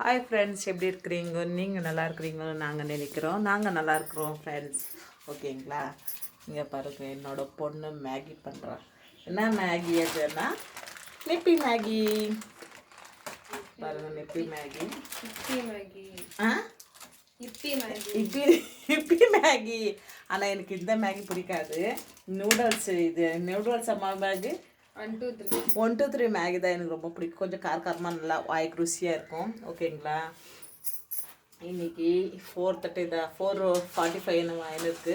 Hi friends, எப்படி இருக்கிறீங்க? நீங்கள் நல்லா இருக்கிறீங்கன்னு நாங்கள் நினைக்கிறோம். நாங்கள் நல்லா இருக்கிறோம் ஃப்ரெண்ட்ஸ். ஓகேங்களா? இங்கே பாருங்க, என்னோட பொண்ணு மேகி பண்ணுறான். என்ன மேகி அதுன்னா நிப்பி மேகி. பாருங்க, நிப்பி மேகி. ஆ இப்பி மேகி. ஆனால் எனக்கு இந்த மேகி பிடிக்காது. நூடுல்ஸ், இது நூடுல்ஸ் அம்மா மேகி 1 2 3 மேகி தான் எனக்கு ரொம்ப பிடிக்கும். கொஞ்சம் காரமாக நல்லா வாய்க்கு ருசியாக இருக்கும். ஓகேங்களா? இன்றைக்கி 4:30 தான், 4:45 ஆயிருக்கு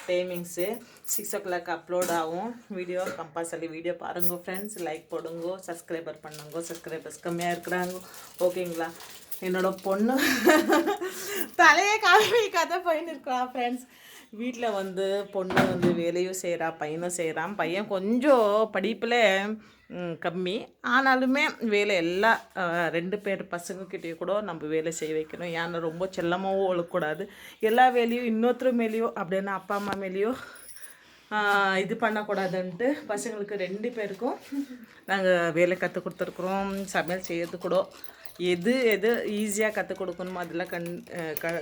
டைமிங்ஸு. 6 o'clock அப்லோட் ஆகும் வீடியோ. கம்பல்சரி வீடியோ பாருங்க ஃப்ரெண்ட்ஸ். லைக் போடுங்க, சப்ஸ்கிரைபர் பண்ணுங்க. சப்ஸ்கிரைபர்ஸ் கம்மியாக இருக்கிறாங்க. ஓகேங்களா? என்னோட பொண்ணு தலையே கதை போயின்னு இருக்கா ஃப்ரெண்ட்ஸ். வீட்டில் வந்து பொண்ணு வந்து வேலையும் செய்கிறா, பையனும் செய்கிறான். பையன் கொஞ்சம் படிப்பில் கம்மி, ஆனாலுமே வேலை எல்லா 2 பேர் பசங்கக்கிட்டே கூட நம்ம வேலை செய்ய வைக்கணும். ஏன்னா ரொம்ப செல்லமாகவும் ஒழுக்கூடாது. எல்லா வேலையும் இன்னொருத்தர் மேலேயோ அப்படின்னா அப்பா அம்மா மேலேயோ இது பண்ணக்கூடாதுன்ட்டு பசங்களுக்கு 2 பேருக்கும் நாங்கள் வேலை கற்றுக் கொடுத்துருக்குறோம். சமையல் செய்யறது கூட எது ஈஸியாக கற்றுக் கொடுக்கணுமோ அதெல்லாம்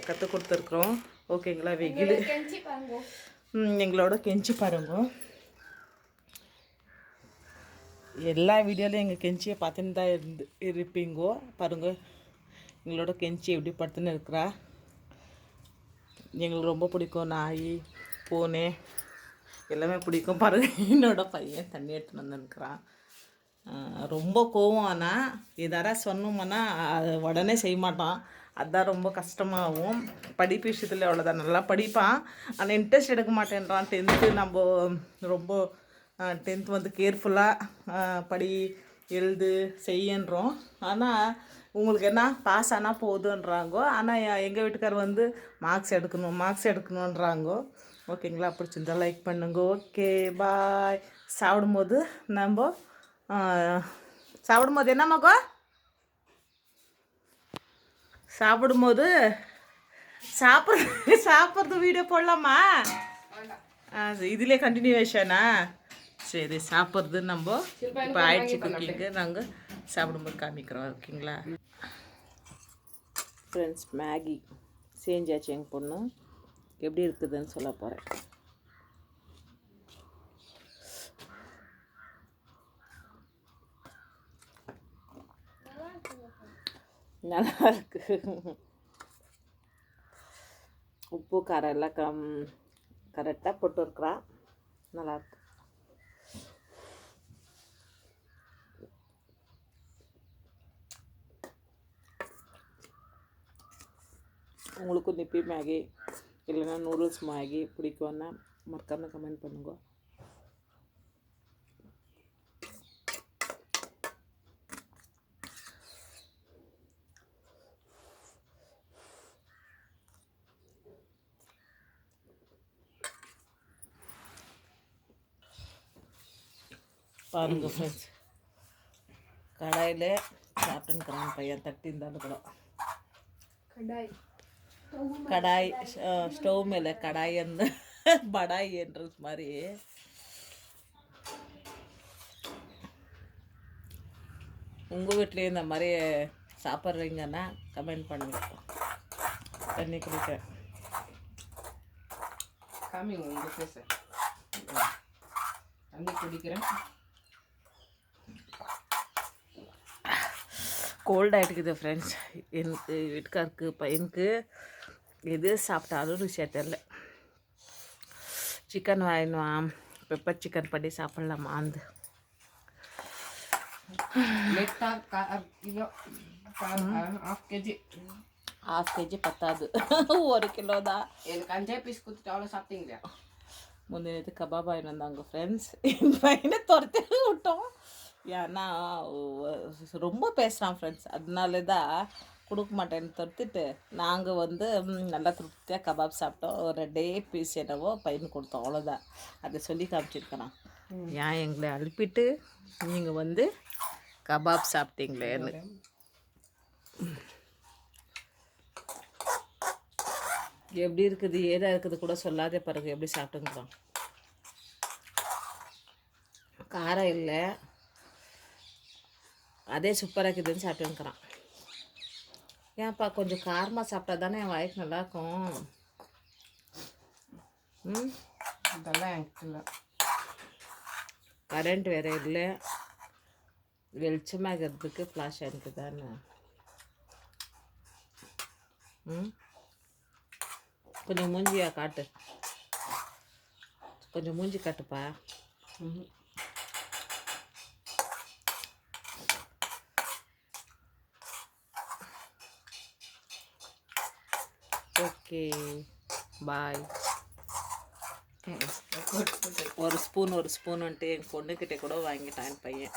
கற்றுக் கொடுத்துருக்குறோம். ஓகேங்களா? வெயில் எங்களோட கெஞ்சி பாருங்க. எல்லா வீடியோலையும் எங்கள் கெஞ்சியை பார்த்துன்னு தான் இருப்பீங்கோ. பாருங்க, எங்களோட கெஞ்சி எப்படி படுத்துன்னு இருக்கிறா. எங்களுக்கு ரொம்ப பிடிக்கும். நாய், பூனை எல்லாமே பிடிக்கும். பாருங்கள், என்னோட பையன் தண்ணி எடுத்துன்னு வந்துருக்கிறான். ரொம்ப கோவம். ஆனால் எதாரா சொன்னோம்னா அது உடனே செய்ய மாட்டான். அதுதான் ரொம்ப கஷ்டமாகும். படிப்பு விஷயத்தில் அவ்வளோதான், நல்லா படிப்பான். ஆனால் இன்ட்ரெஸ்ட் எடுக்க மாட்டேன்றான். 10th நம்ம ரொம்ப 10th வந்து கேர்ஃபுல்லாக படி, எழுது, செய்யன்றோம். ஆனால் உங்களுக்கு என்ன பாஸ் ஆனால் போதுன்றாங்கோ. ஆனால் எங்கள் வீட்டுக்கார் வந்து மார்க்ஸ் எடுக்கணுன்றாங்கோ. ஓகேங்களா? பிடிச்சிருந்தா லைக் பண்ணுங்க. ஓகே, பாய். சாப்பிடும்போது நம்ம சாப்பிடும்போது என்ன மகோ சாப்பிடும்போது சாப்பிட்றது வீடியோ போடலாமா? இதிலே கண்டினியூவேஷனா? சரி, சாப்பிட்றது நம்ம இப்போ ஆயிடுச்சு குக்கிங்கு. நாங்கள் சாப்பிடும்போது காமிக்கிறோம். ஓகேங்களா ஃப்ரெண்ட்ஸ்? மேகி செஞ்சாச்சு. எங்கள் பொண்ணு எப்படி இருக்குதுன்னு சொல்ல போகிறேன். நல்லா இருக்கு. உப்பு காரம் எல்லாம் கரெக்டாக போட்டுருக்குறா. நல்லாயிருக்கு. உங்களுக்கும் நிப்பி மேகி இல்லைன்னா நூடுல்ஸ் மேகி பிடிக்கும்னா மறக்காமல் கமெண்ட் பண்ணுங்க. பாருங்க ஃப்ரெண்ட்ஸ், கடாயில் சாப்பிட்டுன்னுக்குறான் பையன். தட்டி இருந்தாலும் கூட கடாய் ஸ்டவ் மேலே கடாய் அந்த படாய் என்றது மாதிரி. உங்கள் வீட்லேயும் இந்த மாதிரி சாப்பிட்றீங்கன்னா கமெண்ட் பண்ணுங்க. தண்ணி குடிக்கிறேன். தண்ணி குடிக்கிறேன். கோல்ட் ஆகிட்டுக்குது ஃப்ரெண்ட்ஸ். எனக்கு வீட்டுக்காருக்கு பையனுக்கு எது சாப்பிட்டாலும் ருசியாக தெரில. சிக்கன் வாங்கினுவா, பெப்பர் சிக்கன் பண்ணி சாப்பிட்லாமா? அந்த ½ kg பத்தாது, 1 கிலோ தான். எனக்கு 5 பீஸ் கொடுத்துட்டு அவ்வளோ சாப்பிட்டீங்களா? முந்தினது கபாப் ஆகிட்டு வந்தாங்க ஃப்ரெண்ட்ஸ். என் பையனை துரத்தி விட்டோம். ஏன்னா ரொம்ப பேசுகிறான் ஃப்ரெண்ட்ஸ். அதனால தான் கொடுக்க மாட்டேன்னு துரத்திட்டு நாங்கள் வந்து நல்லா திருப்தியாக கபாப் சாப்பிட்டோம். 2 பீஸ் என்னவோ பையனுக்கு கொடுத்தோம், அவ்வளோதான். அதை சொல்லி காமிச்சிருக்கிறான். ஏன் எங்களை அனுப்பிட்டு நீங்கள் வந்து கபாப் சாப்பிட்டீங்களேன்னு. எப்படி இருக்குது ஏதா இருக்குது கூட சொல்லாதே. பாருங்க எப்படி சாப்பிட்டுங்கிறோம். காரம் இல்லை, அதே சூப்பராக இருக்குதுன்னு சாப்பிட்டுங்கிறான். ஏன்ப்பா கொஞ்சம் காரமாக சாப்பிட்டா தானே என் வாய்க்கு நல்லாயிருக்கும். ம், அதெல்லாம் எனக்கு இல்லை. கரண்ட் வேறு இல்லை, வெளிச்சமாகிறதுக்கு ஃப்ளாஷ் எனக்கு தானே. ம், கொஞ்சம் மூஞ்சியா காட்டு, கொஞ்சம் மூஞ்சி காட்டுப்பா. Okay bye. ஒரு ஸ்பூன்ட்டு எங்கள் பொண்ணுக்கிட்ட கூட வாங்கிட்டான் என் பையன்.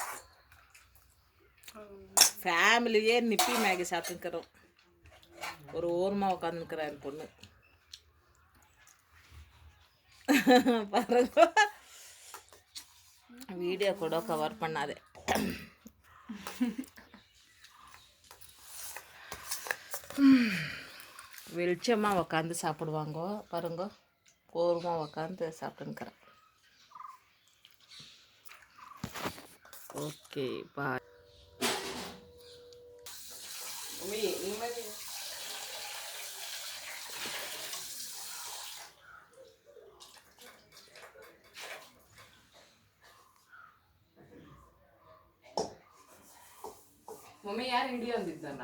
ஃபேமிலியே நிப்பி மேகி சாப்பிட்டுக்கிறோம். ஒரு ஓரமாக உட்காந்துருக்குறா என் பொண்ணு. பாருங்க, வீடியோ கூட கவர் பண்ணாதே. வெளிச்சமாக உக்காந்து சாப்பிடுவாங்க பாருங்க, ஓரமாக உக்காந்து சாப்பிட்டுக்கிறேன். Okay bye. ಮಮ್ಮಿ ಯಾರು ಹಿಡಿಯೋ ಅಂದಿದ್ದಲ್ಲ.